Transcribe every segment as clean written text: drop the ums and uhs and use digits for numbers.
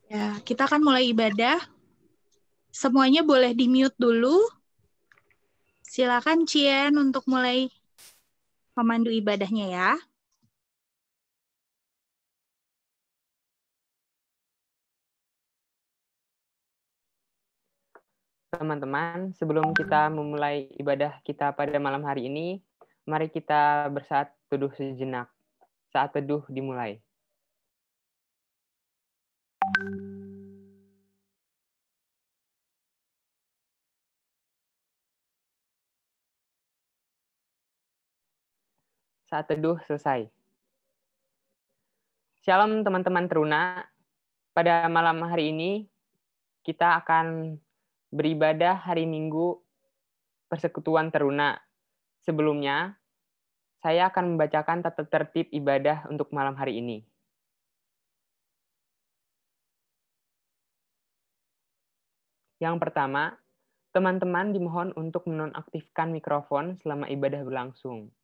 Ya, kita akan mulai ibadah. Semuanya boleh di-mute dulu. Silakan Cien untuk mulai memandu ibadahnya ya. Teman-teman, sebelum kita memulai ibadah kita pada malam hari ini, mari kita bersaat teduh sejenak. Saat teduh dimulai. Saat teduh selesai. Shalom teman-teman teruna. Pada malam hari ini, kita akan beribadah hari Minggu Persekutuan Teruna. Sebelumnya, saya akan membacakan tata tertib ibadah untuk malam hari ini. Yang pertama, teman-teman dimohon untuk menonaktifkan mikrofon selama ibadah berlangsung.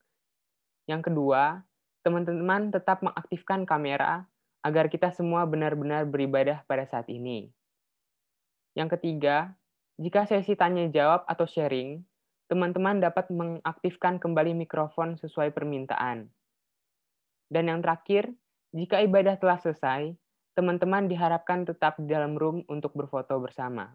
Yang kedua, teman-teman tetap mengaktifkan kamera agar kita semua benar-benar beribadah pada saat ini. Yang ketiga, jika sesi tanya jawab atau sharing, teman-teman dapat mengaktifkan kembali mikrofon sesuai permintaan. Dan yang terakhir, jika ibadah telah selesai, teman-teman diharapkan tetap di dalam room untuk berfoto bersama.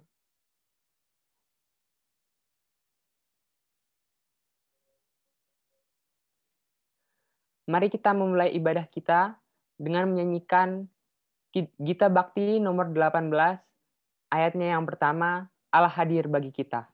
Mari kita memulai ibadah kita dengan menyanyikan Gita Bakti nomor 18, ayatnya yang pertama, Allah hadir bagi kita.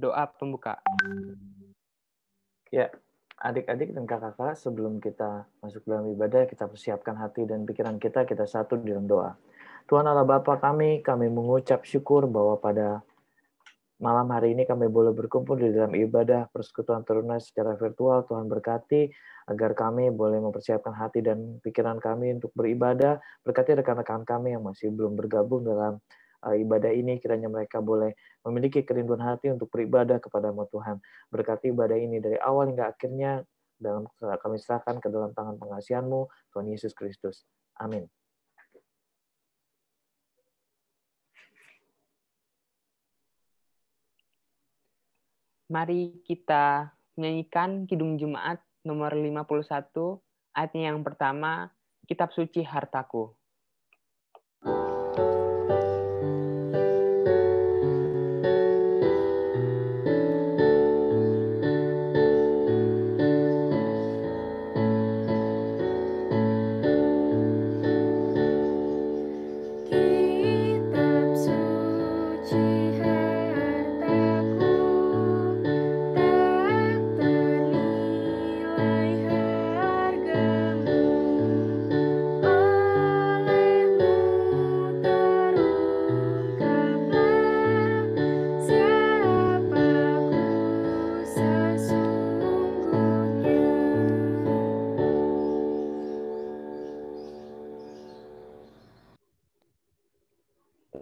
Doa pembuka. Ya, adik-adik dan kakak-kakak, sebelum kita masuk dalam ibadah, kita persiapkan hati dan pikiran kita satu di dalam doa. Tuhan Allah Bapa kami mengucap syukur bahwa pada malam hari ini kami boleh berkumpul di dalam ibadah Persekutuan Teruna secara virtual. Tuhan berkati agar kami boleh mempersiapkan hati dan pikiran kami untuk beribadah. Berkati rekan-rekan kami yang masih belum bergabung dalam ibadah ini, kiranya mereka boleh memiliki kerinduan hati untuk beribadah kepada-Mu Tuhan. Berkati ibadah ini dari awal hingga akhirnya, dalam kami serahkan ke dalam tangan pengasihan-Mu, Tuhan Yesus Kristus. Amin. Mari kita menyanyikan Kidung Jumat nomor 51, ayatnya yang pertama, Kitab Suci Hartaku.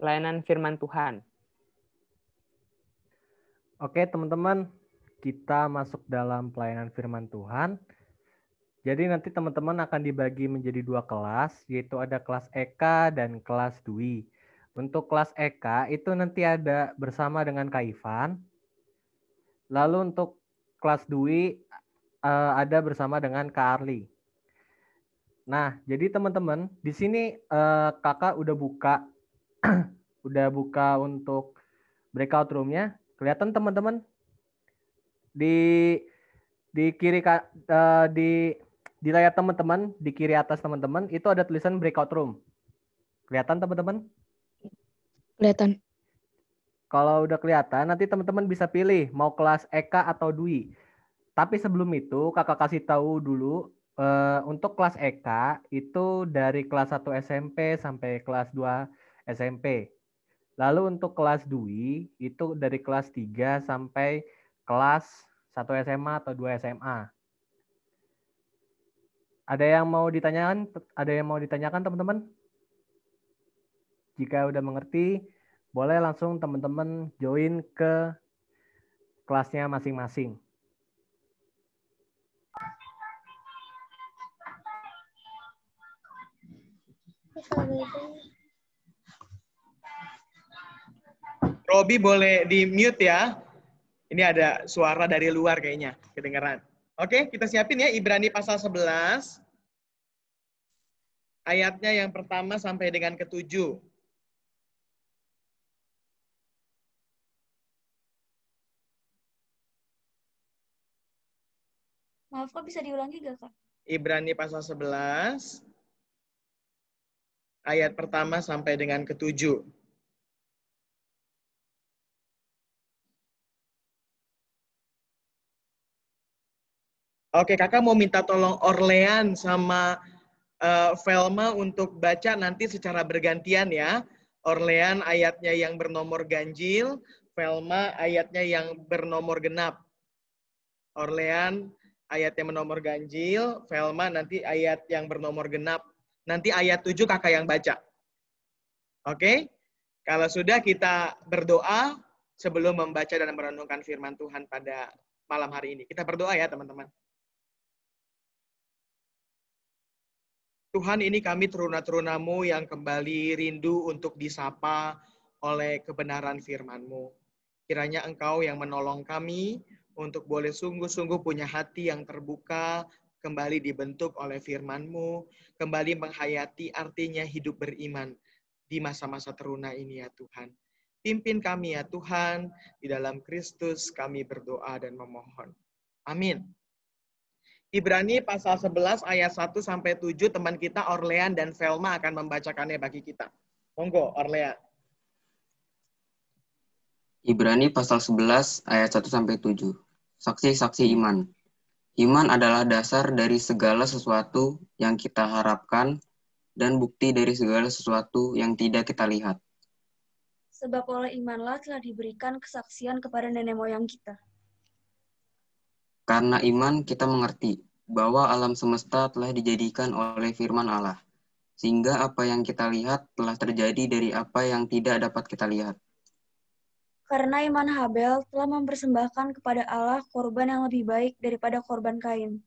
Pelayanan firman Tuhan. Oke teman-teman, kita masuk dalam pelayanan firman Tuhan. Jadi nanti teman-teman akan dibagi menjadi 2 kelas, yaitu ada kelas EK dan kelas DWI. Untuk kelas EK itu nanti ada bersama dengan Kak Ivan. Lalu untuk kelas DWI ada bersama dengan Kak Arli. Nah, jadi teman-teman, di sini kakak udah buka untuk breakout room-nya. Kelihatan teman-teman? Di kiri di di layar teman-teman, di kiri atas teman-teman, itu ada tulisan breakout room. Kelihatan teman-teman? Kelihatan. Kalau udah kelihatan, nanti teman-teman bisa pilih mau kelas Eka atau Dwi. Tapi sebelum itu, kakak kasih tahu dulu, untuk kelas Eka itu dari kelas 1 SMP sampai kelas 2 SMP. Lalu untuk kelas Dwi itu dari kelas 3 sampai kelas 1 SMA atau 2 SMA. Ada yang mau ditanyakan? Ada yang mau ditanyakan teman-teman? Jika udah mengerti, boleh langsung teman-teman join ke kelasnya masing-masing. Robi boleh di-mute ya. Ini ada suara dari luar kayaknya, kedengeran. Oke, kita siapin ya Ibrani pasal 11. Ayatnya yang pertama sampai dengan ke-7. Maaf Kak, bisa diulangi gak Kak? Ibrani pasal 11. Ayat pertama sampai dengan ke-7. Oke, kakak mau minta tolong Orlean sama Velma untuk baca nanti secara bergantian ya. Orlean ayatnya yang bernomor ganjil, Velma ayatnya yang bernomor genap. Orlean ayat yang bernomor ganjil, Velma nanti ayat yang bernomor genap. Nanti ayat 7 kakak yang baca. Oke? Kalau sudah kita berdoa sebelum membaca dan merenungkan firman Tuhan pada malam hari ini. Kita berdoa ya teman-teman. Tuhan, ini kami teruna-terunamu yang kembali rindu untuk disapa oleh kebenaran firman-Mu. Kiranya Engkau yang menolong kami untuk boleh sungguh-sungguh punya hati yang terbuka, kembali dibentuk oleh firman-Mu, kembali menghayati artinya hidup beriman di masa-masa teruna ini ya Tuhan. Pimpin kami ya Tuhan, di dalam Kristus kami berdoa dan memohon. Amin. Ibrani pasal 11 ayat 1 sampai 7 teman kita Orlean dan Velma akan membacakannya bagi kita. Monggo Orlean. Ibrani pasal 11 ayat 1 sampai 7. Saksi-saksi iman. Iman adalah dasar dari segala sesuatu yang kita harapkan dan bukti dari segala sesuatu yang tidak kita lihat. Sebab oleh imanlah telah diberikan kesaksian kepada nenek moyang kita. Karena iman kita mengerti bahwa alam semesta telah dijadikan oleh firman Allah, sehingga apa yang kita lihat telah terjadi dari apa yang tidak dapat kita lihat. Karena iman Habel telah mempersembahkan kepada Allah korban yang lebih baik daripada korban Kain.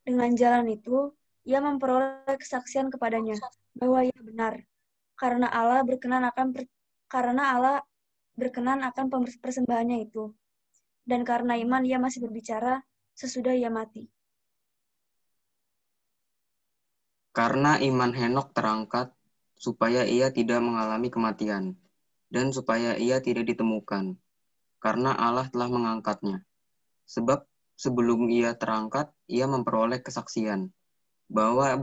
Dengan jalan itu, ia memperoleh kesaksian kepadanya bahwa ia benar, karena Allah berkenan akan persembahannya itu. Dan karena iman ia masih berbicara sesudah ia mati. Karena iman Henok terangkat supaya ia tidak mengalami kematian, dan supaya ia tidak ditemukan, karena Allah telah mengangkatnya. Sebab sebelum ia terangkat, ia memperoleh kesaksian bahwa ia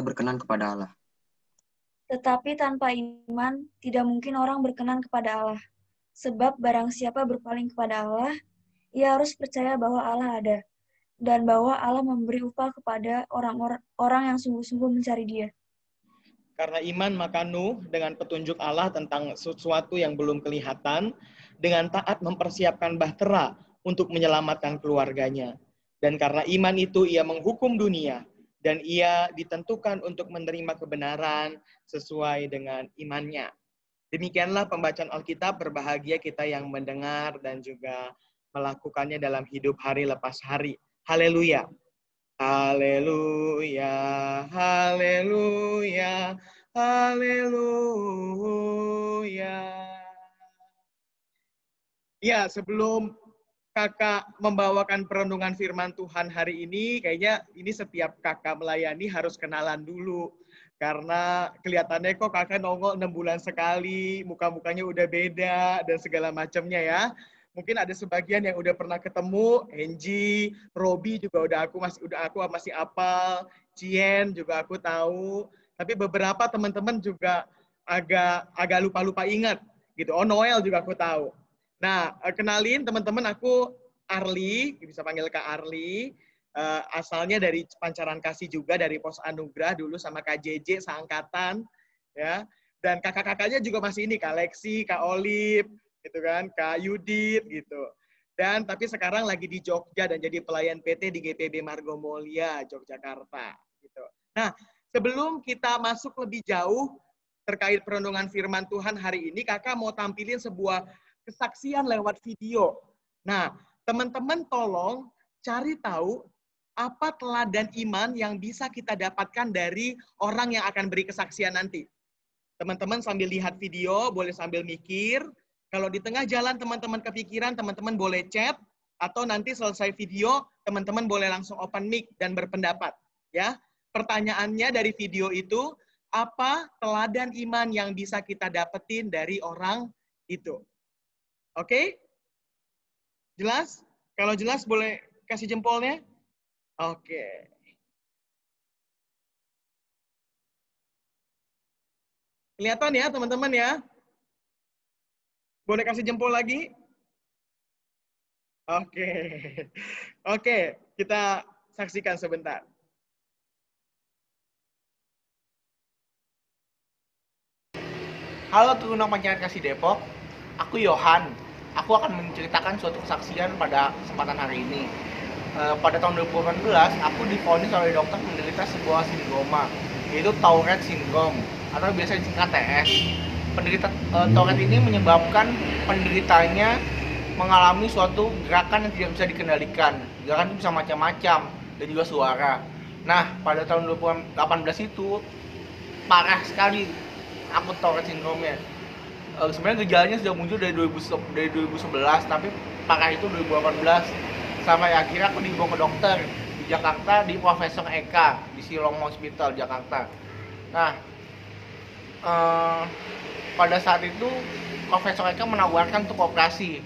berkenan kepada Allah. Tetapi tanpa iman, tidak mungkin orang berkenan kepada Allah. Sebab barang siapa berpaling kepada Allah, ia harus percaya bahwa Allah ada, dan bahwa Allah memberi upah kepada orang yang sungguh-sungguh mencari Dia. Karena iman maka Nuh dengan petunjuk Allah tentang sesuatu yang belum kelihatan, dengan taat mempersiapkan bahtera untuk menyelamatkan keluarganya. Dan karena iman itu ia menghukum dunia, dan ia ditentukan untuk menerima kebenaran sesuai dengan imannya. Demikianlah pembacaan Alkitab, berbahagia kita yang mendengar dan juga melakukannya dalam hidup hari lepas hari. Haleluya. Haleluya, haleluya, haleluya. Ya, sebelum kakak membawakan perenungan firman Tuhan hari ini, kayaknya ini setiap kakak melayani harus kenalan dulu. Karena kelihatannya kok kakak nongol 6 bulan sekali, muka-mukanya udah beda, dan segala macamnya ya. Mungkin ada sebagian yang udah pernah ketemu, Angie, Robi juga aku masih apal, Cien juga aku tahu. Tapi beberapa teman-teman juga agak lupa-lupa ingat gitu. Oh, Noel juga aku tahu. Nah, kenalin teman-teman, aku Arli, bisa panggil Kak Arli. Asalnya dari Pancaran Kasih juga, dari Pos Anugerah dulu sama Kak JJ seangkatan, ya. Dan kakak-kakaknya juga masih ini, Kak Lexi, Kak Olip, gitu kan, Kak Yudit gitu. Dan tapi sekarang lagi di Jogja dan jadi pelayan PT di GPB Margomulya Yogyakarta gitu. Nah, sebelum kita masuk lebih jauh terkait perundungan firman Tuhan hari ini, Kakak mau tampilin sebuah kesaksian lewat video. Nah, teman-teman tolong cari tahu apa teladan iman yang bisa kita dapatkan dari orang yang akan beri kesaksian nanti. Teman-teman sambil lihat video, boleh sambil mikir. Kalau di tengah jalan teman-teman kepikiran, teman-teman boleh chat, atau nanti selesai video, teman-teman boleh langsung open mic dan berpendapat. Ya, pertanyaannya dari video itu, apa teladan iman yang bisa kita dapetin dari orang itu? Oke? Jelas? Kalau jelas boleh kasih jempolnya? Oke. Kelihatan ya teman-teman ya? Boleh kasih jempol lagi? Oke. Oke, kita saksikan sebentar. Halo Truna Pancaran Kasih Depok, aku Yohan. Aku akan menceritakan suatu kesaksian pada kesempatan hari ini. Pada tahun 2018, aku divonis oleh dokter menderita sebuah sindroma, yaitu Tourette Syndrome, atau biasa disingkat TS. Penderita Tourette ini menyebabkan penderitanya mengalami suatu gerakan yang tidak bisa dikendalikan. Gerakan itu bisa macam-macam, dan juga suara. Nah, pada tahun 2018 itu, parah sekali akut Tourette Syndrome-nya. Sebenarnya gejalanya sudah muncul dari 2011, tapi parah itu 2018. Sampai akhirnya aku dibawa ke dokter di Jakarta, di Profesor Eka di Silom Hospital Jakarta. Nah, pada saat itu Profesor Eka menawarkan untuk operasi.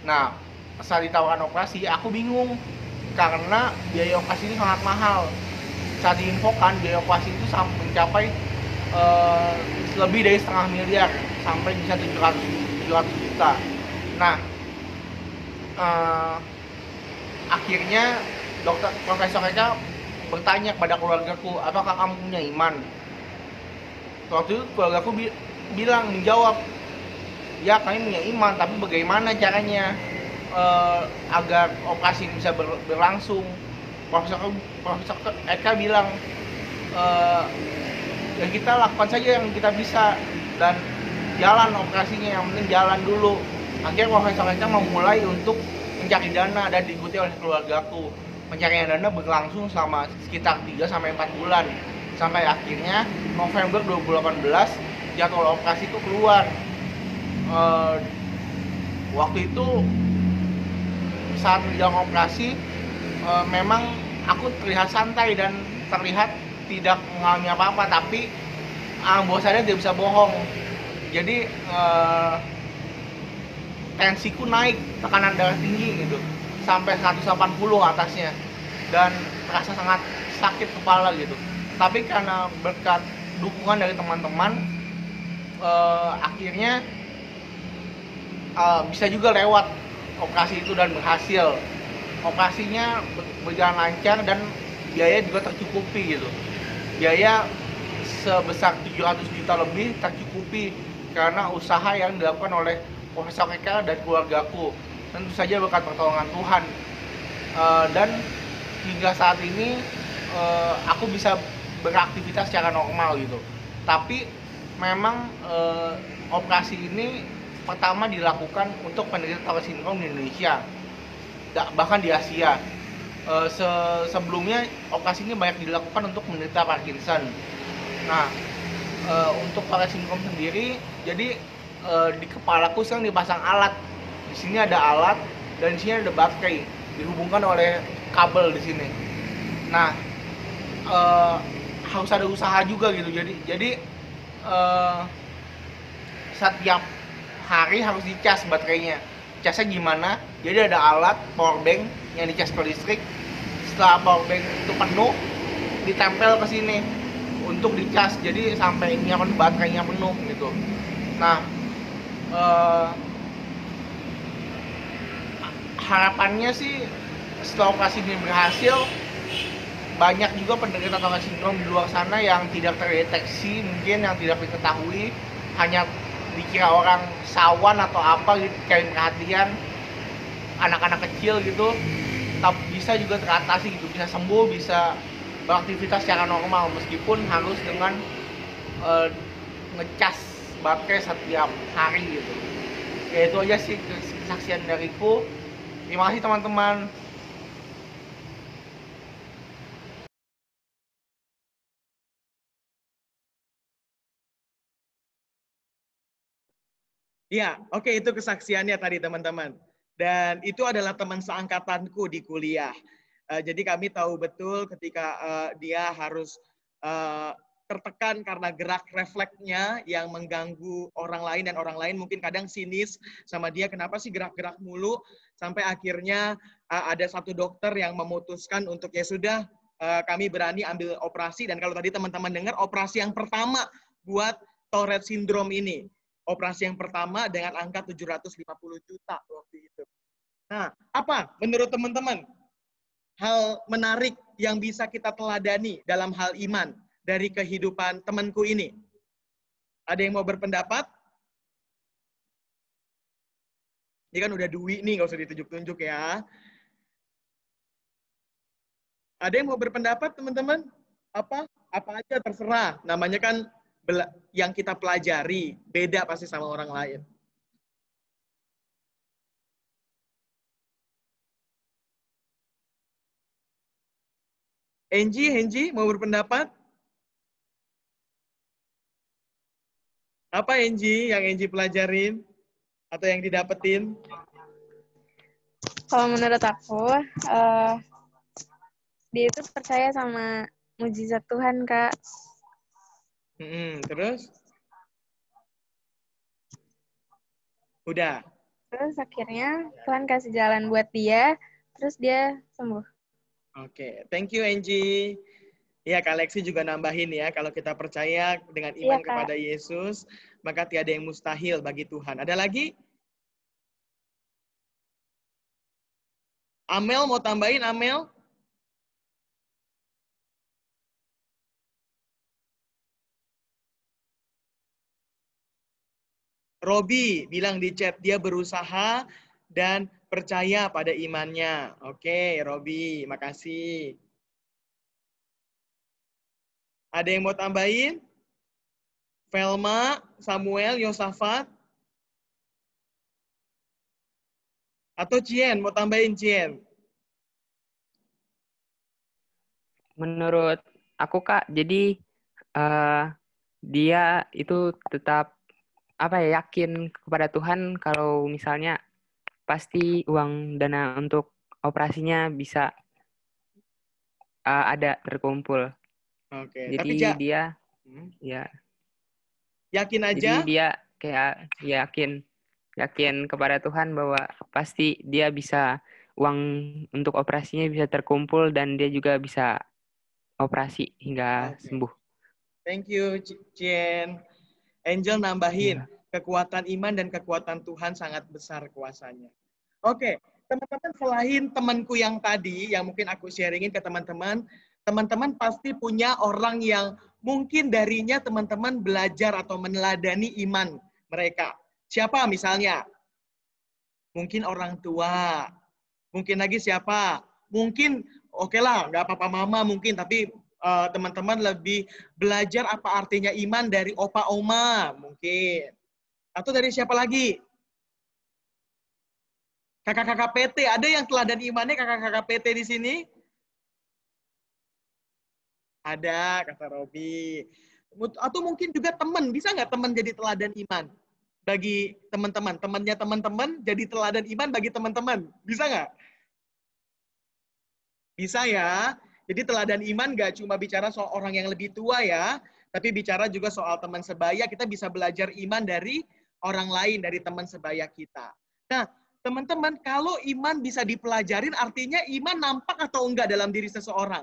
Nah, saat ditawarkan operasi, aku bingung karena biaya operasi ini sangat mahal. Saat diinfokan biaya operasi itu sampai mencapai lebih dari 500 miliar, sampai bisa 700 juta. Nah, akhirnya Profesor Eka bertanya kepada keluargaku, apakah kamu punya iman? Waktu itu keluargaku menjawab, ya kami punya iman, tapi bagaimana caranya agar operasi ini bisa berlangsung? Profesor Eka bilang, ya kita lakukan saja yang kita bisa dan jalan operasinya, yang penting jalan dulu. Akhirnya Profesor Eka memulai untuk mencari dana dan diikuti oleh keluargaku. Pencarian dana berlangsung selama sekitar 3-4 bulan. Sampai akhirnya November 2018 jadwal operasi itu keluar. Waktu itu saat menjalani operasi memang aku terlihat santai dan terlihat tidak mengalami apa-apa, tapi bawah sadar tidak bisa bohong. Jadi tensiku naik, tekanan darah tinggi gitu, sampai 180 atasnya, dan terasa sangat sakit kepala gitu. Tapi karena berkat dukungan dari teman-teman, akhirnya bisa juga lewat operasi itu dan berhasil. Operasinya berjalan lancar dan biaya juga tercukupi gitu. Biaya sebesar 700 juta lebih tercukupi karena usaha yang dilakukan oleh Profesor Eka dan keluargaku. Tentu saja berkat pertolongan Tuhan. Dan hingga saat ini aku bisa beraktivitas secara normal gitu. Tapi memang operasi ini pertama dilakukan untuk penderita Tourette Syndrome di Indonesia, bahkan di Asia. Sebelumnya operasi ini banyak dilakukan untuk penderita Parkinson. Nah, untuk Tourette Syndrome sendiri, jadi di kepalaku sekarang dipasang alat. Di sini ada alat dan di sini ada baterai, dihubungkan oleh kabel di sini. Nah, harus ada usaha juga gitu. Jadi setiap hari harus dicas baterainya ngecasnya gimana. Jadi ada alat power bank yang dicas ke listrik. Setelah power bank itu penuh, ditempel ke sini untuk dicas. Jadi sampai ini baterainya penuh gitu. Nah, harapannya sih setelah operasi ini berhasil, banyak juga penderita Tourette syndrome di luar sana yang tidak terdeteksi, mungkin yang tidak diketahui, hanya dikira orang sawan atau apa gitu, cari perhatian anak-anak kecil gitu, tapi bisa juga teratasi gitu, bisa sembuh, bisa beraktivitas secara normal meskipun harus dengan ngecas baterai setiap hari gitu. Ya itu aja sih kesaksian dariku. Terima kasih teman-teman. Ya, oke, itu kesaksiannya tadi teman-teman. Dan itu adalah teman seangkatanku di kuliah. Jadi kami tahu betul ketika dia harus tertekan karena gerak refleksnya yang mengganggu orang lain, dan orang lain mungkin kadang sinis sama dia, kenapa sih gerak-gerak mulu, sampai akhirnya ada satu dokter yang memutuskan untuk ya sudah, kami berani ambil operasi. Dan kalau tadi teman-teman dengar, operasi yang pertama buat Tourette syndrome ini. Operasi yang pertama dengan angka 750 juta waktu itu. Nah, apa menurut teman-teman hal menarik yang bisa kita teladani dalam hal iman dari kehidupan temanku ini? Ada yang mau berpendapat? Ini kan udah Dwi nih, nggak usah ditunjuk-tunjuk ya. Ada yang mau berpendapat, teman-teman? Apa aja terserah. Namanya kan yang kita pelajari beda pasti sama orang lain. Henji, mau berpendapat? Apa Henji yang Henji pelajarin atau yang didapetin? Kalau menurut aku, dia itu percaya sama mujizat Tuhan, Kak. Terus? Udah. Terus akhirnya Tuhan kasih jalan buat dia, terus dia sembuh. Oke, thank you Angie. Ya, Kak Lexi juga nambahin ya, kalau kita percaya dengan iman kepada Yesus, maka tiada yang mustahil bagi Tuhan. Ada lagi? Amel mau tambahin, Amel? Robi bilang di chat, dia berusaha dan percaya pada imannya. Oke, Robi, makasih. Ada yang mau tambahin? Velma, Samuel, Yosafat? Atau Cien, mau tambahin Cien? Menurut aku, Kak, jadi dia itu tetap yakin kepada Tuhan kalau misalnya pasti uang dana untuk operasinya bisa ada terkumpul. Oke, jadi tapi dia ya yakin aja. Jadi dia kayak yakin kepada Tuhan bahwa pasti dia bisa uang untuk operasinya bisa terkumpul dan dia juga bisa operasi hingga sembuh. Thank you, Cien. Angel nambahin, kekuatan iman dan kekuatan Tuhan sangat besar kuasanya. Oke, teman-teman, selain temanku yang tadi, yang mungkin aku sharingin ke teman-teman, teman-teman pasti punya orang yang mungkin darinya teman-teman belajar atau meneladani iman mereka. Siapa misalnya? Mungkin orang tua. Mungkin lagi siapa? Mungkin, oke lah, nggak apa-apa mama mungkin, tapi teman-teman lebih belajar apa artinya iman dari opa oma mungkin. Atau dari siapa lagi? Kakak-kakak PT, ada yang teladan imannya kakak-kakak PT di sini? Ada, kata Robi. Atau mungkin juga teman, bisa nggak teman jadi teladan iman bagi teman-teman? Temannya teman-teman jadi teladan iman bagi teman-teman. Bisa nggak? Bisa ya. Jadi teladan iman nggak cuma bicara soal orang yang lebih tua ya, tapi bicara juga soal teman sebaya. Kita bisa belajar iman dari orang lain, dari teman sebaya kita. Nah, Teman-teman, kalau iman bisa dipelajarin, artinya iman nampak atau enggak dalam diri seseorang?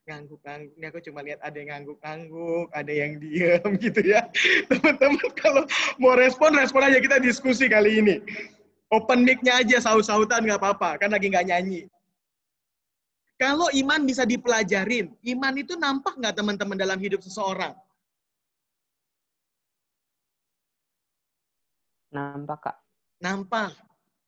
Ngangguk-ngangguk. Ini aku cuma lihat ada yang ngangguk-ngangguk, ada yang diem gitu ya. Teman-teman kalau mau respon aja, kita diskusi kali ini. Open mic-nya aja, saut-sautan nggak apa-apa, kan lagi nggak nyanyi. Kalau iman bisa dipelajarin, iman itu nampak nggak teman-teman dalam hidup seseorang? Nampak, Kak. Nampak.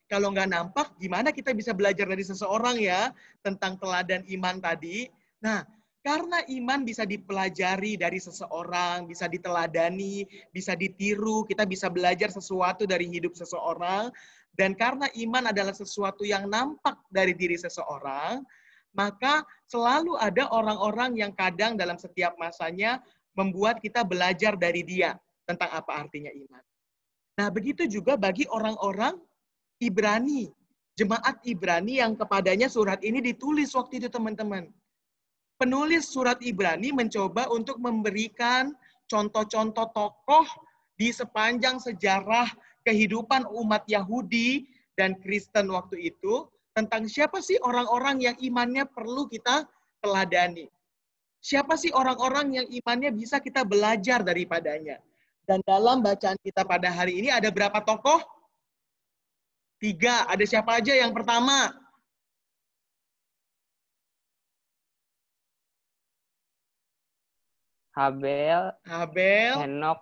Kalau nggak nampak, gimana kita bisa belajar dari seseorang ya tentang teladan iman tadi? Nah, karena iman bisa dipelajari dari seseorang, bisa diteladani, bisa ditiru, kita bisa belajar sesuatu dari hidup seseorang. Dan karena iman adalah sesuatu yang nampak dari diri seseorang, maka selalu ada orang-orang yang kadang dalam setiap masanya membuat kita belajar dari dia tentang apa artinya iman. Nah, begitu juga bagi orang-orang Ibrani, jemaat Ibrani yang kepadanya surat ini ditulis waktu itu, teman-teman. Penulis surat Ibrani mencoba untuk memberikan contoh-contoh tokoh di sepanjang sejarah kehidupan umat Yahudi dan Kristen waktu itu, tentang siapa sih orang-orang yang imannya perlu kita teladani. Siapa sih orang-orang yang imannya bisa kita belajar daripadanya. Dan dalam bacaan kita pada hari ini ada berapa tokoh? 3. Ada siapa aja yang pertama? Habel, Henok,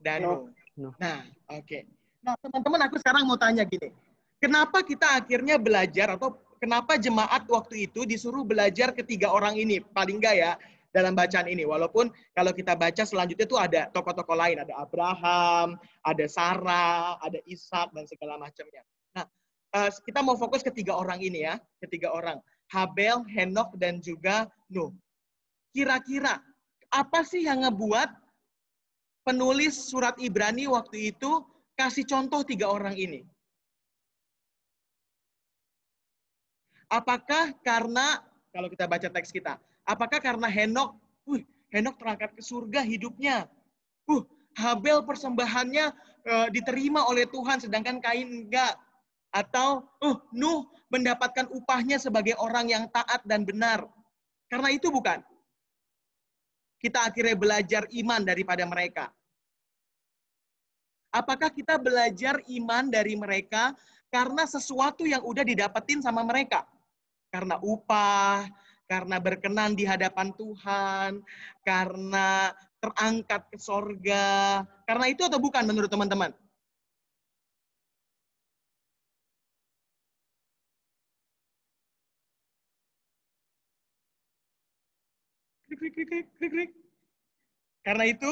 dan Nuh. Nah, oke. Nah, teman-teman, aku sekarang mau tanya gini. Kenapa kita akhirnya belajar atau kenapa jemaat waktu itu disuruh belajar ketiga orang ini? Paling enggak ya, dalam bacaan ini. Walaupun kalau kita baca selanjutnya itu ada tokoh-tokoh lain. Ada Abraham, ada Sarah, ada Ishak, dan segala macamnya. Nah, kita mau fokus ketiga orang ini ya. Ketiga orang. Habel, Henok, dan juga Nuh. Kira-kira apa sih yang ngebuat penulis surat Ibrani waktu itu kasih contoh 3 orang ini? Apakah karena, kalau kita baca teks kita, apakah karena Henok terangkat ke surga hidupnya. Habel persembahannya diterima oleh Tuhan, sedangkan Kain enggak. Atau Nuh mendapatkan upahnya sebagai orang yang taat dan benar. Karena itu bukan. Kita akhirnya belajar iman daripada mereka. Apakah kita belajar iman dari mereka karena sesuatu yang udah didapetin sama mereka? Karena upah, karena berkenan di hadapan Tuhan, karena terangkat ke sorga. Karena itu atau bukan menurut teman-teman? Klik. Karena itu?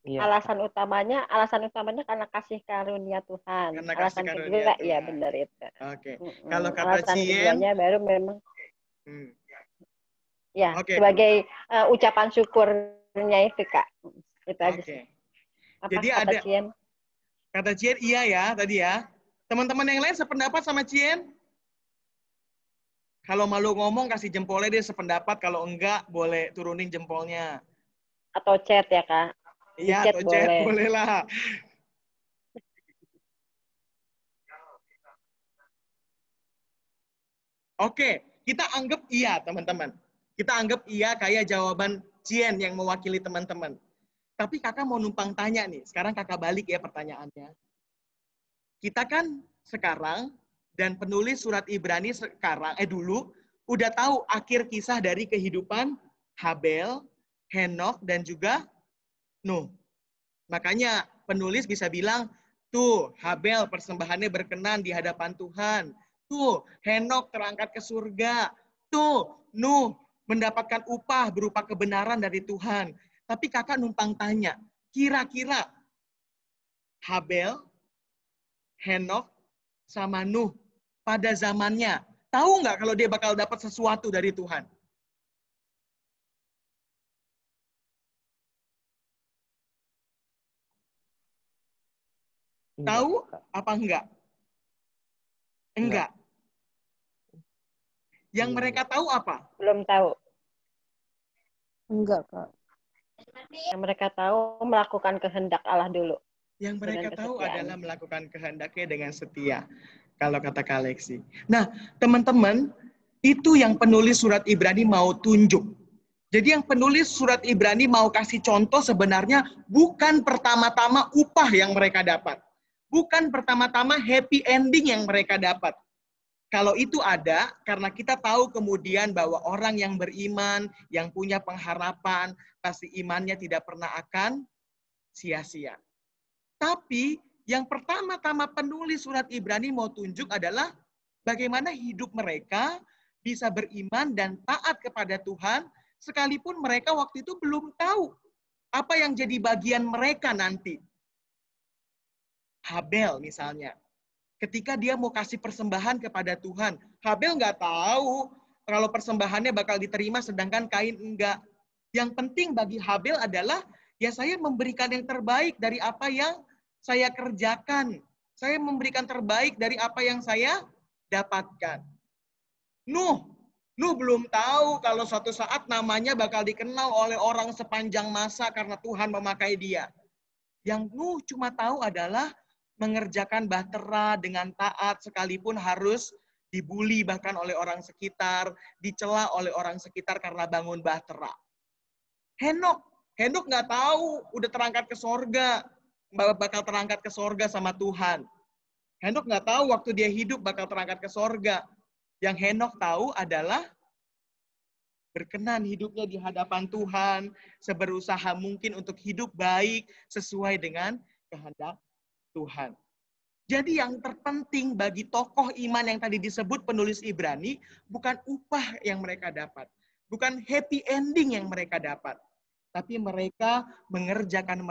Ya. Alasan utamanya karena kasih karunia Tuhan. Karena alasan kasih kedua karunia ya benar itu. Oke. Kalau kata alasan Cien, keduanya baru memang ya sebagai ucapan syukurnya itu Kak. Itu aja sih. Apa jadi kata ada Cien? Kata Cien iya ya tadi ya. Teman-teman yang lain sependapat sama Cien? Kalau malu ngomong kasih jempolnya deh sependapat, kalau enggak boleh turunin jempolnya. Atau chat ya Kak. Iya, atau chat boleh lah. Oke, kita anggap iya teman-teman. Kita anggap iya kayak jawaban Cien yang mewakili teman-teman. Tapi kakak mau numpang tanya nih, sekarang kakak balik ya pertanyaannya. Kita kan sekarang, dan penulis surat Ibrani sekarang, dulu, udah tahu akhir kisah dari kehidupan Habel, Henok, dan juga Nuh. Makanya penulis bisa bilang, tuh Habel persembahannya berkenan di hadapan Tuhan. Tuh Henok terangkat ke surga. Tuh Nuh mendapatkan upah berupa kebenaran dari Tuhan. Tapi kakak numpang tanya, kira-kira Habel, Henok, sama Nuh pada zamannya, tahu nggak kalau dia bakal dapat sesuatu dari Tuhan? Tahu apa enggak? Enggak. Yang mereka tahu apa? Belum tahu. Enggak, Kak. Yang mereka tahu melakukan kehendak Allah dulu. Yang mereka tahu adalah melakukan kehendaknya dengan setia. Kalau kata Kak Lexi. Nah, teman-teman, itu yang penulis surat Ibrani mau tunjuk. Jadi yang penulis surat Ibrani mau kasih contoh sebenarnya bukan pertama-tama upah yang mereka dapat. Bukan pertama-tama happy ending yang mereka dapat. Kalau itu ada, karena kita tahu kemudian bahwa orang yang beriman, yang punya pengharapan, pasti imannya tidak pernah akan sia-sia. Tapi yang pertama-tama penulis surat Ibrani mau tunjuk adalah bagaimana hidup mereka bisa beriman dan taat kepada Tuhan, sekalipun mereka waktu itu belum tahu apa yang jadi bagian mereka nanti. Habel misalnya, ketika dia mau kasih persembahan kepada Tuhan, Habel nggak tahu kalau persembahannya bakal diterima, sedangkan Kain enggak. Yang penting bagi Habel adalah, ya saya memberikan yang terbaik dari apa yang saya kerjakan. Saya memberikan terbaik dari apa yang saya dapatkan. Nuh belum tahu kalau suatu saat namanya bakal dikenal oleh orang sepanjang masa karena Tuhan memakai dia. Yang Nuh cuma tahu adalah mengerjakan bahtera dengan taat sekalipun harus dibully bahkan oleh orang sekitar, dicela oleh orang sekitar karena bangun bahtera. Henok nggak tahu udah terangkat ke sorga, bakal terangkat ke sorga sama Tuhan. Henok nggak tahu waktu dia hidup bakal terangkat ke sorga. Yang Henok tahu adalah berkenan hidupnya di hadapan Tuhan, seberusaha mungkin untuk hidup baik sesuai dengan kehendak Tuhan. Jadi yang terpenting bagi tokoh iman yang tadi disebut penulis Ibrani, bukan upah yang mereka dapat. Bukan happy ending yang mereka dapat. Tapi mereka mengerjakan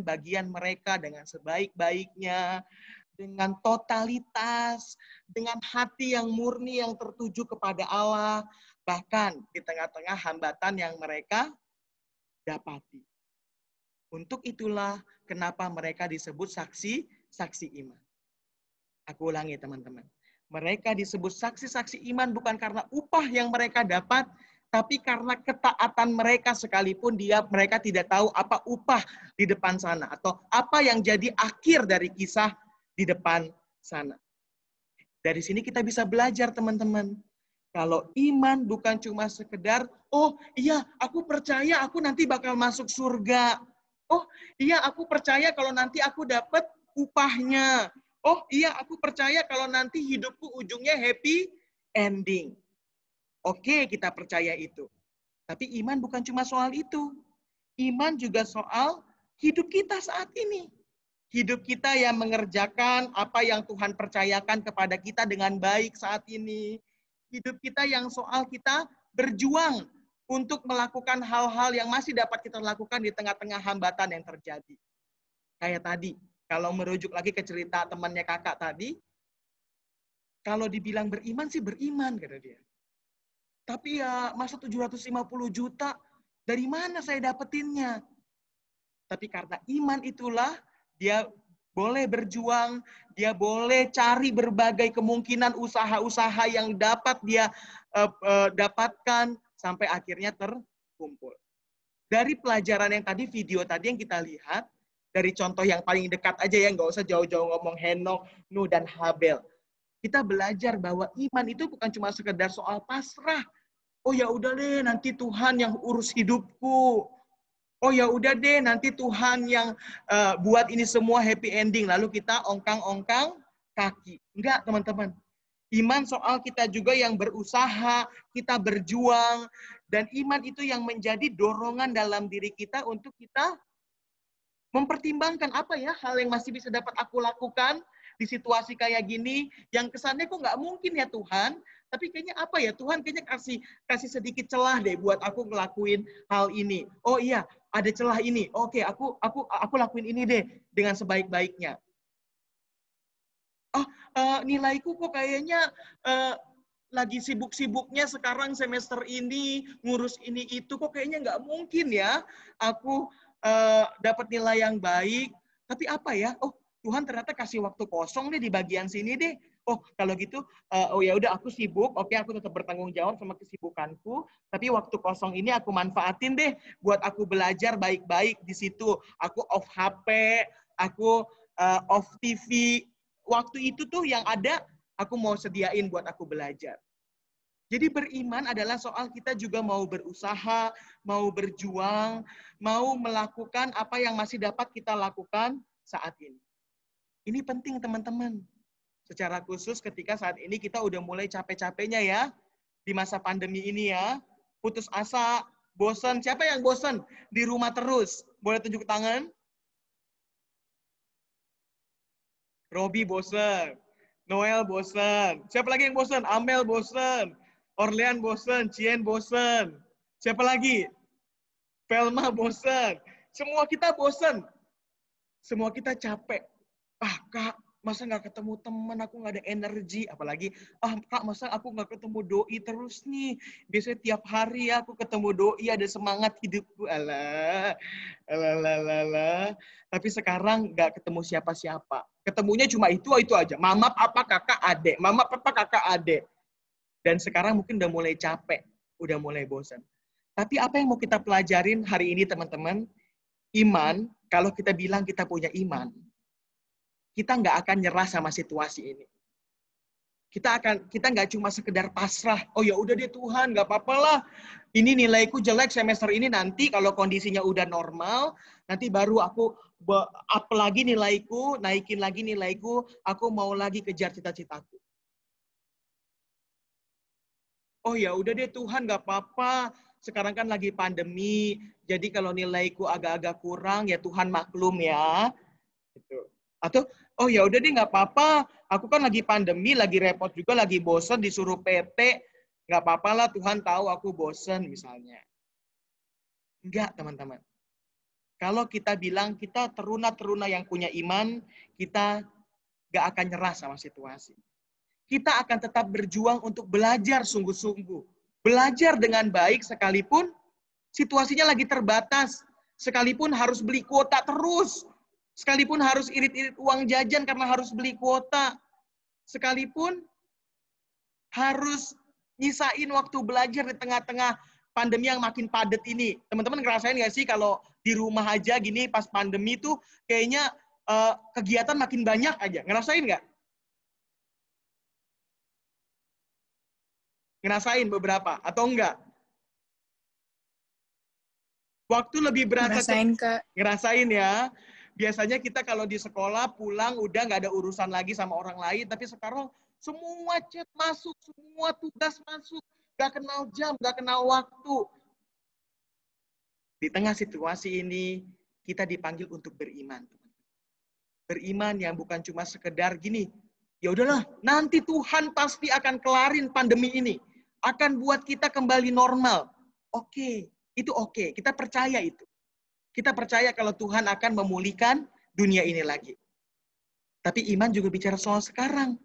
bagian mereka dengan sebaik-baiknya, dengan totalitas, dengan hati yang murni yang tertuju kepada Allah, bahkan di tengah-tengah hambatan yang mereka dapati. Untuk itulah kenapa mereka disebut saksi iman. Aku ulangi teman-teman. Mereka disebut saksi-saksi iman bukan karena upah yang mereka dapat, tapi karena ketaatan mereka sekalipun mereka tidak tahu apa upah di depan sana atau apa yang jadi akhir dari kisah di depan sana. Dari sini kita bisa belajar teman-teman. Kalau iman bukan cuma sekedar, oh iya aku percaya aku nanti bakal masuk surga. Oh iya aku percaya kalau nanti aku dapat upahnya. Oh iya aku percaya kalau nanti hidupku ujungnya happy ending. Oke, kita percaya itu. Tapi iman bukan cuma soal itu. Iman juga soal hidup kita saat ini. Hidup kita yang mengerjakan apa yang Tuhan percayakan kepada kita dengan baik saat ini. Hidup kita yang soal kita berjuang untuk melakukan hal-hal yang masih dapat kita lakukan di tengah-tengah hambatan yang terjadi. Kayak tadi, kalau merujuk lagi ke cerita temannya kakak tadi, kalau dibilang beriman sih beriman, kata dia. Tapi ya masa 750 juta, dari mana saya dapetinnya? Tapi karena iman itulah, dia boleh berjuang, dia boleh cari berbagai kemungkinan usaha-usaha yang dapat dia dapatkan, sampai akhirnya terkumpul. Dari pelajaran yang tadi, video tadi yang kita lihat, dari contoh yang paling dekat aja ya, nggak usah jauh-jauh ngomong Henok, Nuh, dan Habel. Kita belajar bahwa iman itu bukan cuma sekedar soal pasrah. Oh ya udah deh, nanti Tuhan yang urus hidupku. Oh ya udah deh, nanti Tuhan yang buat ini semua happy ending. Lalu kita ongkang-ongkang kaki. Enggak, teman-teman. Iman soal kita juga yang berusaha, kita berjuang. Dan iman itu yang menjadi dorongan dalam diri kita untuk kita mempertimbangkan apa ya hal yang masih bisa dapat aku lakukan di situasi kayak gini, yang kesannya kok nggak mungkin ya Tuhan, tapi kayaknya apa ya Tuhan, kayaknya kasih sedikit celah deh buat aku ngelakuin hal ini. Oh iya, ada celah ini. Oke, aku lakuin ini deh dengan sebaik-baiknya. Oh, nilaiku kok kayaknya lagi sibuk-sibuknya sekarang semester ini, ngurus ini itu, kok kayaknya nggak mungkin ya aku dapat nilai yang baik. Tapi apa ya? Oh, Tuhan ternyata kasih waktu kosong deh di bagian sini deh. Oh, kalau gitu, oh ya udah aku sibuk, oke aku tetap bertanggung jawab sama kesibukanku, tapi waktu kosong ini aku manfaatin deh buat aku belajar baik-baik di situ. Aku off HP, aku off TV. Waktu itu tuh yang ada, aku mau sediain buat aku belajar. Jadi beriman adalah soal kita juga mau berusaha, mau berjuang, mau melakukan apa yang masih dapat kita lakukan saat ini. Ini penting teman-teman. Secara khusus ketika saat ini kita udah mulai capek-capeknya ya. Di masa pandemi ini ya. Putus asa, bosan. Siapa yang bosan? Di rumah terus. Boleh tunjuk tangan? Robi bosan. Noel bosan. Siapa lagi yang bosan? Amel bosan. Orlean bosan. Cien bosan. Siapa lagi? Velma bosan. Semua kita bosan. Semua kita capek. Ah, Kak, masa nggak ketemu teman, aku nggak ada energi. Apalagi, Kak, masa aku nggak ketemu doi terus nih. Biasanya tiap hari ya aku ketemu doi, ada semangat hidupku. Alah. Tapi sekarang nggak ketemu siapa-siapa. Ketemunya cuma itu aja. Mama, papa, kakak, adik. Mama, papa, kakak, adik. Dan sekarang mungkin udah mulai capek, udah mulai bosan. Tapi apa yang mau kita pelajarin hari ini, teman-teman? Iman, kalau kita bilang kita punya iman, kita nggak akan nyerah sama situasi ini. Kita nggak cuma sekedar pasrah. Oh ya udah deh Tuhan, nggak apa-apa lah. Ini nilaiku jelek semester ini, nanti kalau kondisinya udah normal, nanti baru aku up lagi nilaiku, naikin lagi nilaiku, aku mau lagi kejar cita-citaku. Oh ya udah deh Tuhan, nggak apa-apa. Sekarang kan lagi pandemi, jadi kalau nilaiku agak-agak kurang, ya Tuhan maklum ya. Gitu. Atau oh ya udah deh nggak apa-apa, aku kan lagi pandemi, lagi repot juga, lagi bosen disuruh PT, nggak apa-apa lah Tuhan tahu aku bosen misalnya. Enggak teman-teman. Kalau kita bilang kita teruna-teruna yang punya iman, kita nggak akan nyerah sama situasi. Kita akan tetap berjuang untuk belajar sungguh-sungguh. Belajar dengan baik sekalipun situasinya lagi terbatas. Sekalipun harus beli kuota terus. Sekalipun harus irit-irit uang jajan karena harus beli kuota. Sekalipun harus nyisain waktu belajar di tengah-tengah pandemi yang makin padat ini. Teman-teman ngerasain nggak sih kalau di rumah aja gini pas pandemi tuh kayaknya kegiatan makin banyak aja. Ngerasain nggak? Ngerasain beberapa atau enggak? Waktu lebih berasa. Ngerasain, Kak. Ngerasain ya. Biasanya kita kalau di sekolah pulang udah nggak ada urusan lagi sama orang lain, tapi sekarang semua chat masuk, semua tugas masuk, nggak kenal jam, nggak kenal waktu. Di tengah situasi ini kita dipanggil untuk beriman. Beriman yang bukan cuma sekedar gini, ya udahlah, nanti Tuhan pasti akan kelarin pandemi ini, akan buat kita kembali normal. Oke, itu oke, kita percaya itu. Kita percaya kalau Tuhan akan memulihkan dunia ini lagi. Tapi iman juga bicara soal sekarang.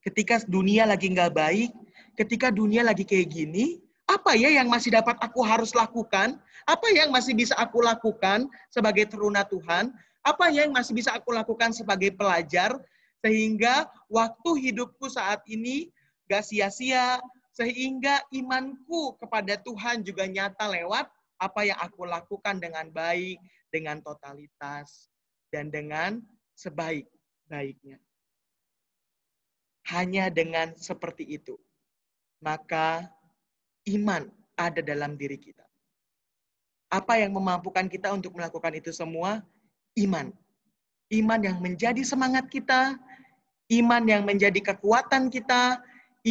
Ketika dunia lagi nggak baik, ketika dunia lagi kayak gini, apa ya yang masih dapat aku harus lakukan? Apa yang masih bisa aku lakukan sebagai teruna Tuhan? Apa yang masih bisa aku lakukan sebagai pelajar? Sehingga waktu hidupku saat ini nggak sia-sia, sehingga imanku kepada Tuhan juga nyata lewat apa yang aku lakukan dengan baik, dengan totalitas, dan dengan sebaik-baiknya. Hanya dengan seperti itu, maka iman ada dalam diri kita. Apa yang memampukan kita untuk melakukan itu semua? Iman. Iman yang menjadi semangat kita, iman yang menjadi kekuatan kita,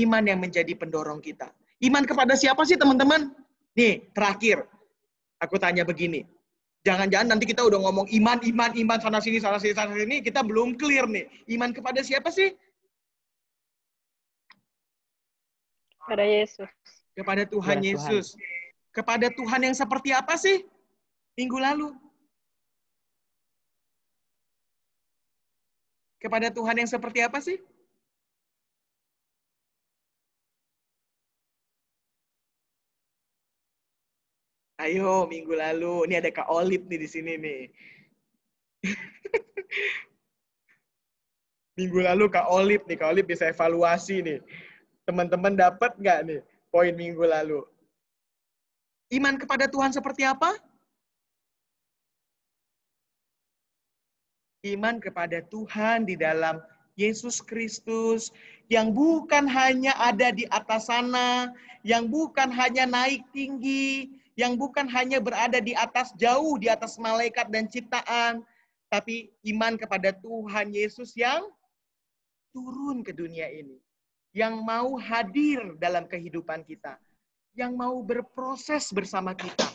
iman yang menjadi pendorong kita. Iman kepada siapa sih teman-teman? Nih, terakhir. Aku tanya begini, jangan-jangan nanti kita udah ngomong iman, sana sini, kita belum clear nih. Iman kepada siapa sih? Kepada Yesus. Kepada Tuhan Yesus. Kepada Tuhan yang seperti apa sih? Minggu lalu. Kepada Tuhan yang seperti apa sih? Ayo, minggu lalu. Ini ada Kak Olip nih di sini nih. Minggu lalu Kak Olip bisa evaluasi nih. Teman-teman dapat nggak nih poin minggu lalu? Iman kepada Tuhan seperti apa? Iman kepada Tuhan di dalam Yesus Kristus yang bukan hanya ada di atas sana, yang bukan hanya naik tinggi, yang bukan hanya berada di atas jauh di atas malaikat dan ciptaan, tapi iman kepada Tuhan Yesus yang turun ke dunia ini, yang mau hadir dalam kehidupan kita, yang mau berproses bersama kita,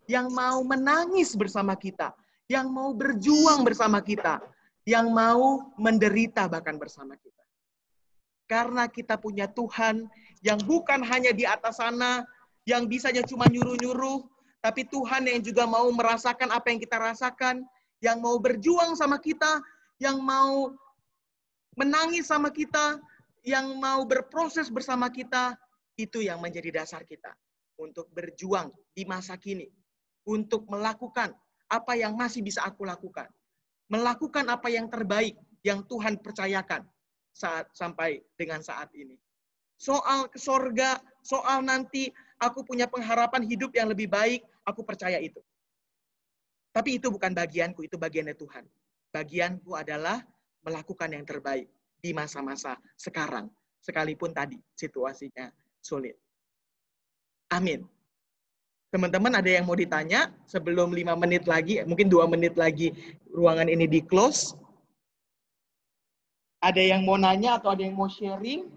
yang mau menangis bersama kita, yang mau berjuang bersama kita, yang mau menderita bahkan bersama kita. Karena kita punya Tuhan yang bukan hanya di atas sana, yang bisanya cuma nyuruh-nyuruh, tapi Tuhan yang juga mau merasakan apa yang kita rasakan, yang mau berjuang sama kita, yang mau menangis sama kita, yang mau berproses bersama kita, itu yang menjadi dasar kita untuk berjuang di masa kini, untuk melakukan apa yang masih bisa aku lakukan. Melakukan apa yang terbaik yang Tuhan percayakan sampai dengan saat ini. Soal ke sorga, soal nanti aku punya pengharapan hidup yang lebih baik, aku percaya itu. Tapi itu bukan bagianku, itu bagiannya Tuhan. Bagianku adalah melakukan yang terbaik di masa-masa sekarang, sekalipun tadi situasinya sulit. Amin. Teman-teman ada yang mau ditanya sebelum 5 menit lagi, mungkin 2 menit lagi ruangan ini di close? Ada yang mau nanya atau ada yang mau sharing?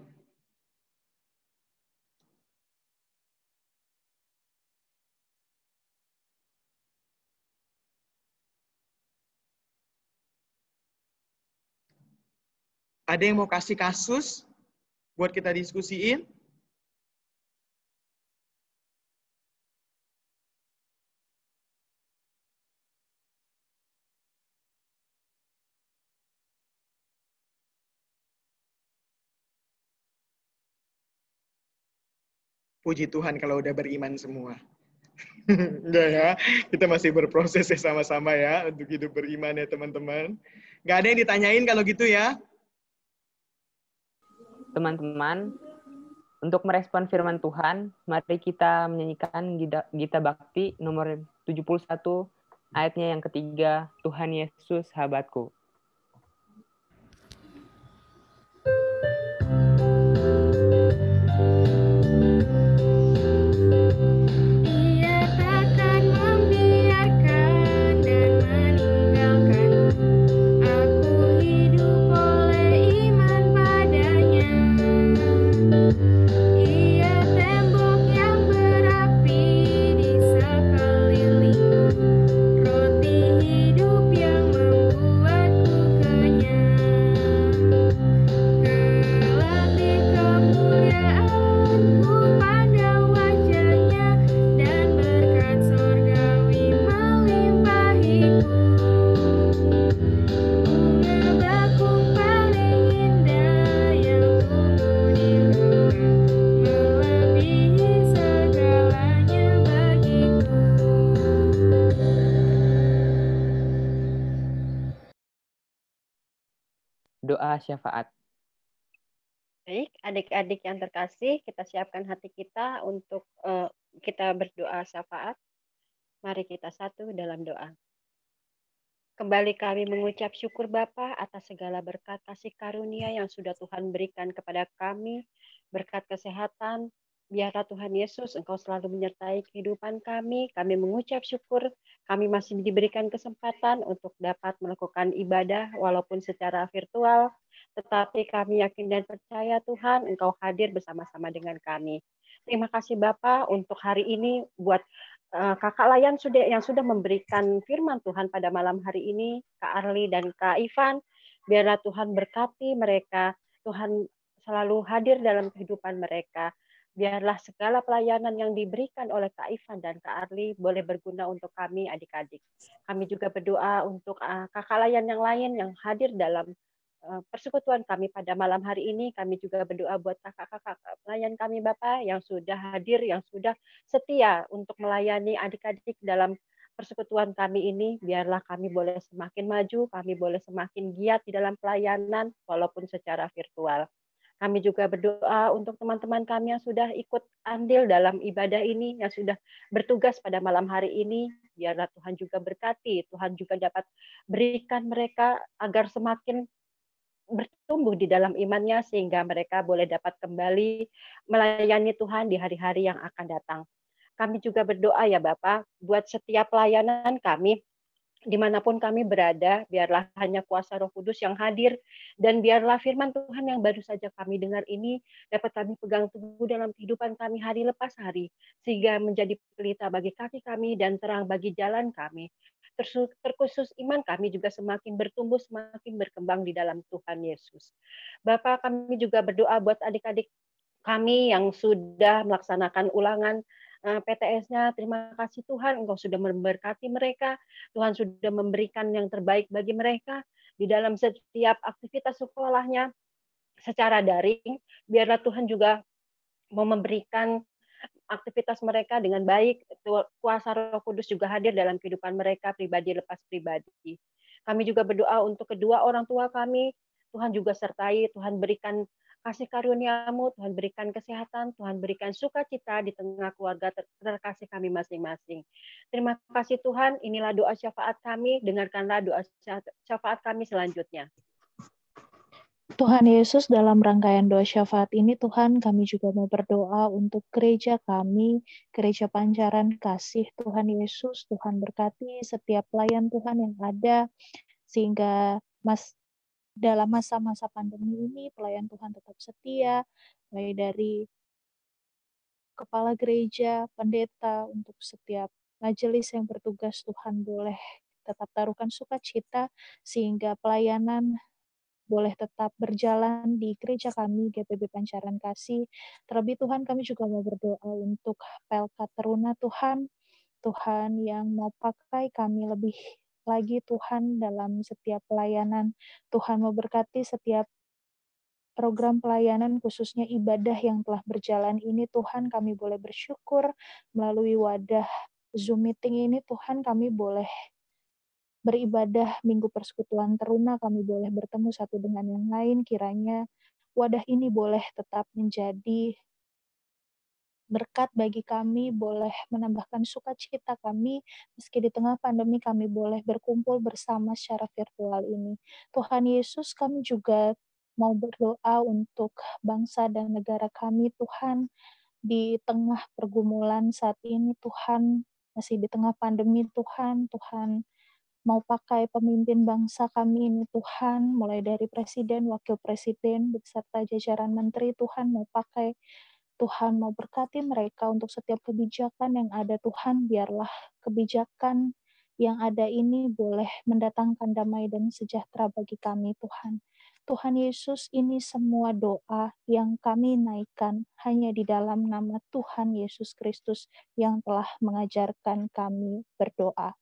Ada yang mau kasih kasus buat kita diskusiin? Puji Tuhan kalau udah beriman semua. Enggak ya, kita masih berproses ya sama-sama ya untuk hidup beriman ya teman-teman. Nggak ada yang ditanyain kalau gitu ya? Teman-teman, untuk merespon firman Tuhan, mari kita menyanyikan Gita Bakti nomor 71, ayatnya yang ketiga, Tuhan Yesus sahabatku. Doa syafaat. Baik, adik-adik yang terkasih, kita siapkan hati kita untuk kita berdoa syafaat. Mari kita satu dalam doa. Kembali kami mengucap syukur Bapa atas segala berkat kasih karunia yang sudah Tuhan berikan kepada kami, berkat kesehatan. Biarlah Tuhan Yesus Engkau selalu menyertai kehidupan kami. Kami mengucap syukur, kami masih diberikan kesempatan untuk dapat melakukan ibadah walaupun secara virtual. Tetapi kami yakin dan percaya Tuhan Engkau hadir bersama-sama dengan kami. Terima kasih Bapa untuk hari ini buat Kakak Layan yang sudah memberikan firman Tuhan pada malam hari ini, Kak Arli dan Kak Ivan. Biarlah Tuhan berkati mereka, Tuhan selalu hadir dalam kehidupan mereka. Biarlah segala pelayanan yang diberikan oleh Kak Ivan dan Kak Arli boleh berguna untuk kami adik-adik. Kami juga berdoa untuk Kakak Layan yang lain yang hadir dalam persekutuan kami pada malam hari ini. Kami juga berdoa buat kakak-kakak pelayan kami Bapak yang sudah hadir, yang sudah setia untuk melayani adik-adik dalam persekutuan kami ini, biarlah kami boleh semakin maju, kami boleh semakin giat di dalam pelayanan, walaupun secara virtual. Kami juga berdoa untuk teman-teman kami yang sudah ikut andil dalam ibadah ini, yang sudah bertugas pada malam hari ini. Biarlah Tuhan juga berkati, Tuhan juga dapat berikan mereka agar semakin bertumbuh di dalam imannya, sehingga mereka boleh dapat kembali melayani Tuhan di hari-hari yang akan datang. Kami juga berdoa ya Bapak, buat setiap pelayanan kami, dimanapun kami berada, biarlah hanya kuasa Roh Kudus yang hadir, dan biarlah firman Tuhan yang baru saja kami dengar ini dapat kami pegang teguh dalam kehidupan kami hari lepas hari, sehingga menjadi pelita bagi kaki kami dan terang bagi jalan kami. Terkhusus iman kami juga semakin bertumbuh, semakin berkembang di dalam Tuhan Yesus. Bapak, kami juga berdoa buat adik-adik kami yang sudah melaksanakan ulangan PTS-nya. Terima kasih Tuhan, Engkau sudah memberkati mereka. Tuhan sudah memberikan yang terbaik bagi mereka di dalam setiap aktivitas sekolahnya secara daring. Biarlah Tuhan juga mau memberikan aktivitas mereka dengan baik. Kuasa Roh Kudus juga hadir dalam kehidupan mereka pribadi lepas pribadi. Kami juga berdoa untuk kedua orang tua kami. Tuhan juga sertai, Tuhan berikan kasih karunia-Mu, Tuhan berikan kesehatan, Tuhan berikan sukacita di tengah keluarga terkasih kami masing-masing. Terima kasih Tuhan, inilah doa syafaat kami, dengarkanlah doa syafaat kami selanjutnya. Tuhan Yesus, dalam rangkaian doa syafaat ini, Tuhan, kami juga mau berdoa untuk gereja kami, Gereja Pancaran Kasih. Tuhan Yesus, Tuhan berkati setiap pelayan Tuhan yang ada, sehingga dalam masa-masa pandemi ini, pelayan Tuhan tetap setia, mulai dari kepala gereja, pendeta, untuk setiap majelis yang bertugas, Tuhan boleh tetap taruhkan sukacita, sehingga pelayanan boleh tetap berjalan di gereja kami, GPB Pancaran Kasih. Terlebih Tuhan, kami juga mau berdoa untuk PLK Teruna Tuhan, Tuhan yang mau pakai kami lebih lagi Tuhan dalam setiap pelayanan. Tuhan mau berkati setiap program pelayanan, khususnya ibadah yang telah berjalan ini. Tuhan, kami boleh bersyukur melalui wadah Zoom meeting ini. Tuhan, kami boleh beribadah Minggu Persekutuan Teruna, kami boleh bertemu satu dengan yang lain. Kiranya wadah ini boleh tetap menjadi berkat bagi kami, boleh menambahkan sukacita kami, meski di tengah pandemi kami boleh berkumpul bersama secara virtual ini. Tuhan Yesus, kami juga mau berdoa untuk bangsa dan negara kami, Tuhan, di tengah pergumulan saat ini, Tuhan, masih di tengah pandemi, Tuhan mau pakai pemimpin bangsa kami ini, Tuhan, mulai dari presiden, wakil presiden, beserta jajaran menteri, Tuhan mau pakai, Tuhan mau berkati mereka untuk setiap kebijakan yang ada, Tuhan, biarlah kebijakan yang ada ini boleh mendatangkan damai dan sejahtera bagi kami, Tuhan. Tuhan Yesus, ini semua doa yang kami naikkan hanya di dalam nama Tuhan Yesus Kristus yang telah mengajarkan kami berdoa.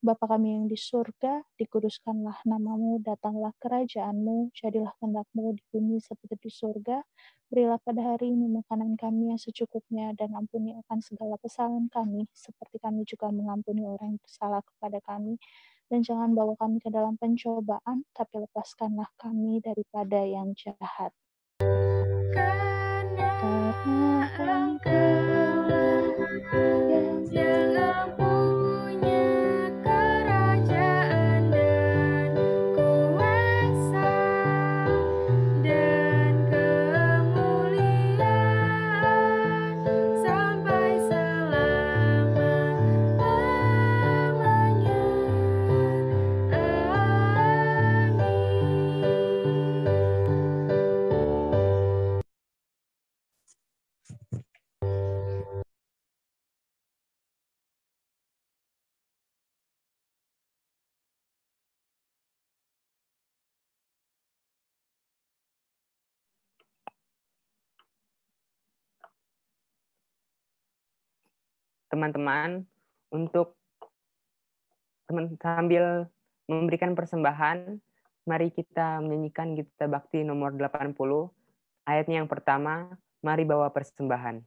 Bapa kami yang di surga, dikuduskanlah nama-Mu, datanglah kerajaan-Mu, jadilah kehendak-Mu di bumi seperti di surga. Berilah pada hari ini makanan kami yang secukupnya, dan ampuni akan segala kesalahan kami, seperti kami juga mengampuni orang yang bersalah kepada kami. Dan jangan bawa kami ke dalam pencobaan, tapi lepaskanlah kami daripada yang jahat. Karena Engkau yang punya kerajaan dan kuasa dan kemuliaan sampai selama-lamanya. Teman-teman, untuk sambil memberikan persembahan, mari kita menyanyikan Gita Bakti nomor 80, ayatnya yang pertama, mari bawa persembahan.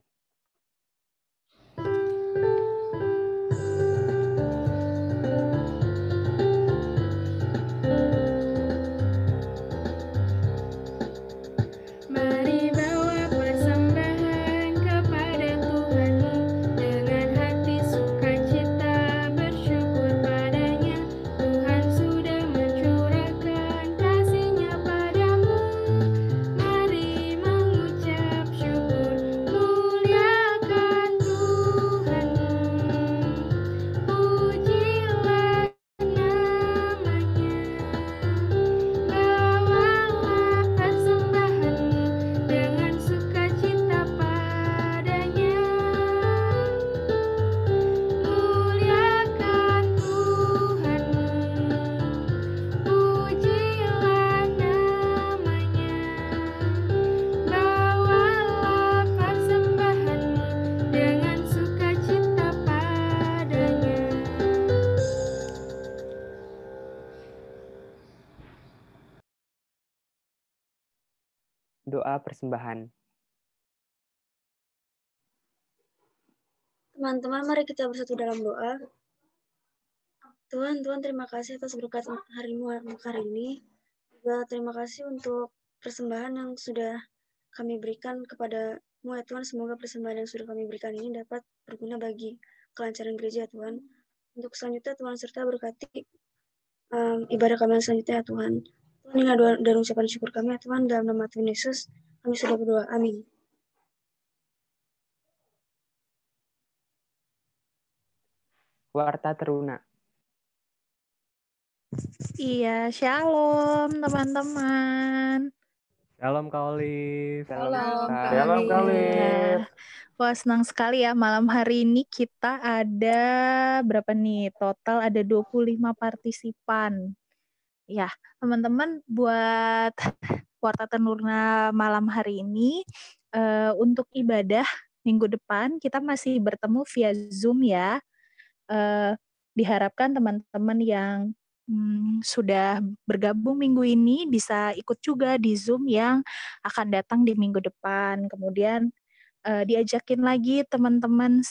Doa persembahan. Teman-teman, mari kita bersatu dalam doa. Tuhan, terima kasih atas berkat hari-Mu hari ini. Juga terima kasih untuk persembahan yang sudah kami berikan kepada-Mu ya Tuhan. Semoga persembahan yang sudah kami berikan ini dapat berguna bagi kelancaran gereja ya Tuhan. Untuk selanjutnya Tuhan serta berkati ibadah kami selanjutnya ya Tuhan. Tuhan, ini doa dan ucapan syukur kami ya Tuhan. Dalam nama Tuhan Yesus kami sudah berdoa. Amin. Warta Teruna. Iya, shalom teman-teman. Shalom Kak Olive. Shalom Kak Olive. Wah, senang sekali ya malam hari ini kita ada berapa nih? Total ada 25 partisipan. Ya, teman-teman buat Warta Teruna malam hari ini untuk ibadah minggu depan kita masih bertemu via Zoom ya. Diharapkan teman-teman yang sudah bergabung minggu ini bisa ikut juga di Zoom yang akan datang di minggu depan. Kemudian diajakin lagi teman-teman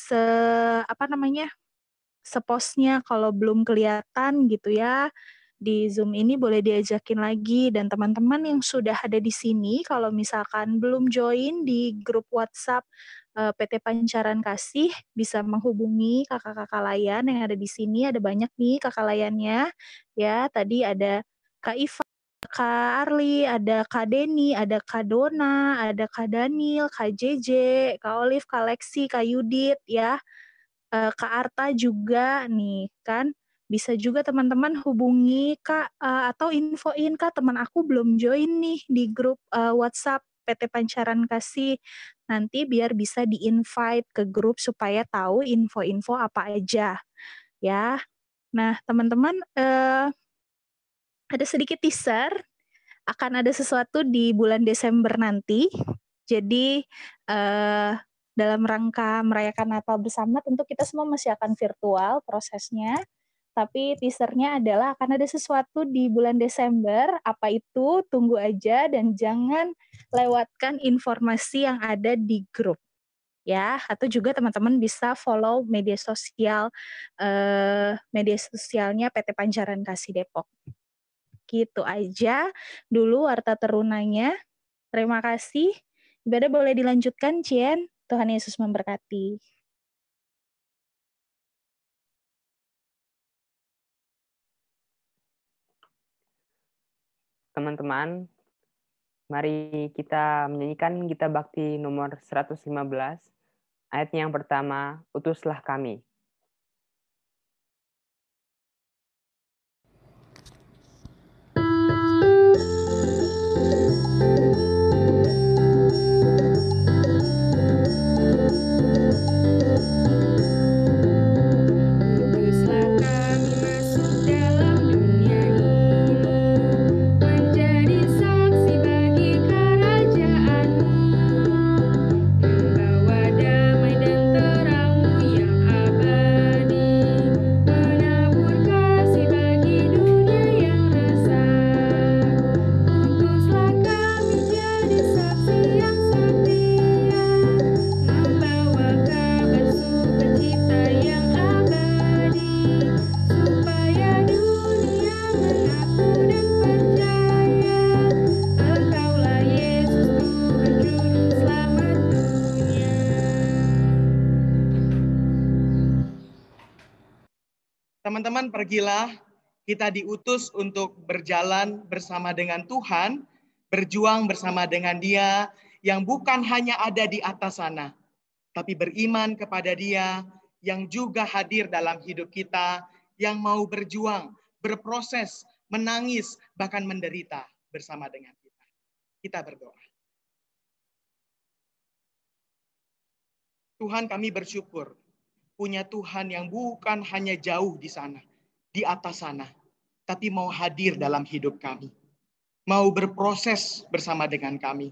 sepostnya kalau belum kelihatan gitu ya. Di Zoom ini boleh diajakin lagi, dan teman-teman yang sudah ada di sini kalau misalkan belum join di grup WhatsApp PT Pancaran Kasih bisa menghubungi kakak-kakak layan yang ada di sini. Ada banyak nih kakak layannya ya. Tadi ada Kak Iva, Kak Arli, ada Kak Deni, ada Kak Dona, ada Kak Daniel, Kak JJ, Kak Olive, Kak Lexi, Kak Yudit ya. Kak Arta juga nih kan. Bisa juga teman-teman hubungi Kak atau infoin Kak, teman aku belum join nih di grup WhatsApp PT Pancaran Kasih. Nanti biar bisa di-invite ke grup supaya tahu info-info apa aja ya. Nah, teman-teman ada sedikit teaser akan ada sesuatu di bulan Desember nanti. Jadi dalam rangka merayakan Natal bersama tentu kita semua masih akan virtual prosesnya. Tapi teasernya adalah akan ada sesuatu di bulan Desember. Apa itu? Tunggu aja dan jangan lewatkan informasi yang ada di grup. Ya, atau juga teman-teman bisa follow media sosialnya PT Pancaran Kasih Depok. Gitu aja dulu Warta Terunanya. Terima kasih. Ibadah boleh dilanjutkan, Cien. Tuhan Yesus memberkati. Teman-teman, mari kita menyanyikan Gita Bakti nomor 115, ayat yang pertama, utuslah kami. Teman-teman, pergilah, kita diutus untuk berjalan bersama dengan Tuhan, berjuang bersama dengan Dia yang bukan hanya ada di atas sana, tapi beriman kepada Dia yang juga hadir dalam hidup kita, yang mau berjuang, berproses, menangis, bahkan menderita bersama dengan kita. Kita berdoa. Tuhan, kami bersyukur punya Tuhan yang bukan hanya jauh di sana, di atas sana, tapi mau hadir dalam hidup kami. Mau berproses bersama dengan kami.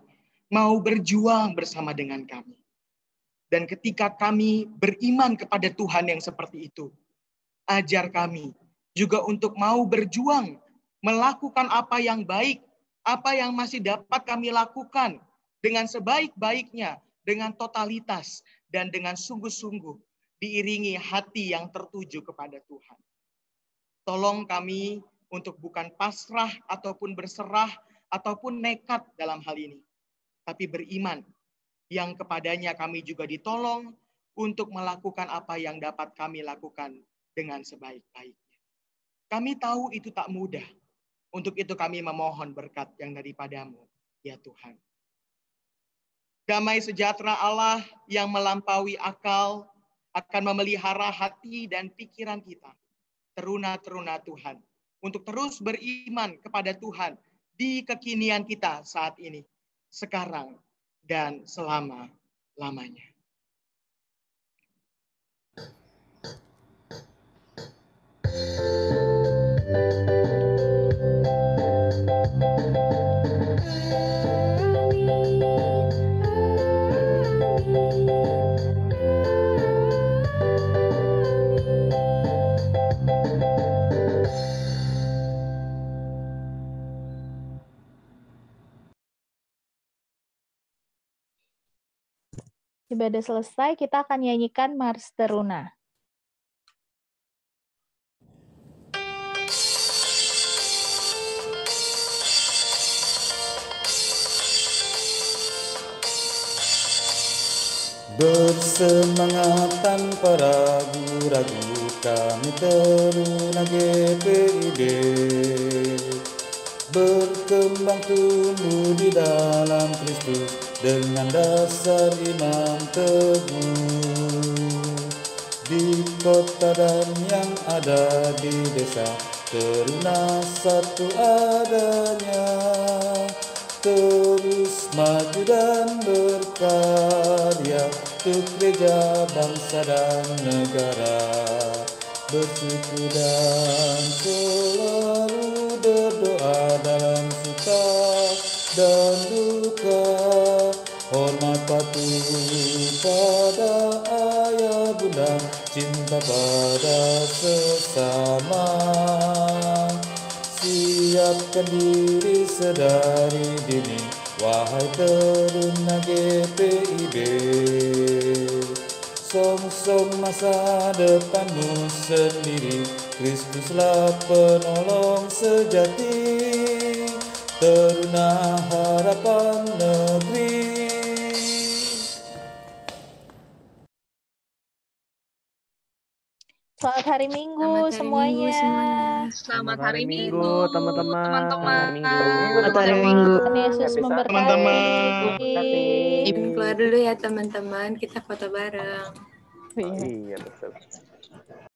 Mau berjuang bersama dengan kami. Dan ketika kami beriman kepada Tuhan yang seperti itu, ajar kami juga untuk mau berjuang, melakukan apa yang baik, apa yang masih dapat kami lakukan, dengan sebaik-baiknya, dengan totalitas, dan dengan sungguh-sungguh diiringi hati yang tertuju kepada Tuhan. Tolong kami untuk bukan pasrah ataupun berserah ataupun nekat dalam hal ini, tapi beriman yang kepadanya kami juga ditolong untuk melakukan apa yang dapat kami lakukan dengan sebaik-baiknya. Kami tahu itu tak mudah. Untuk itu kami memohon berkat yang daripadamu, ya Tuhan. Damai sejahtera Allah yang melampaui akal akan memelihara hati dan pikiran kita, teruna-teruna Tuhan, untuk terus beriman kepada Tuhan di kekinian kita saat ini, sekarang dan selama-lamanya. Ibadah selesai, kita akan nyanyikan Mars Teruna. Bersemangat tanpa ragu-ragu kami teruna GPIB, berkembang tumbuh di dalam Kristus dengan dasar iman teguh. Di kota dan yang ada di desa teruna satu adanya, terus maju dan berkarya untuk gereja, bangsa dan negara. Bersyukur dan selalu berdoa dalam suka dan duka, hormat patuh pada ayah bunda, cinta pada sesama. Siapkan diri sedari dini, wahai teruna GPIB. Song-song masa depanmu sendiri, Kristuslah penolong sejati, teruna harapan negeri. Selamat hari Minggu semuanya. Selamat hari Minggu, teman-teman. Selamat hari Minggu. Tuhan Yesus memberkati. Ibu keluar dulu ya teman-teman, kita foto bareng. Iya, betul.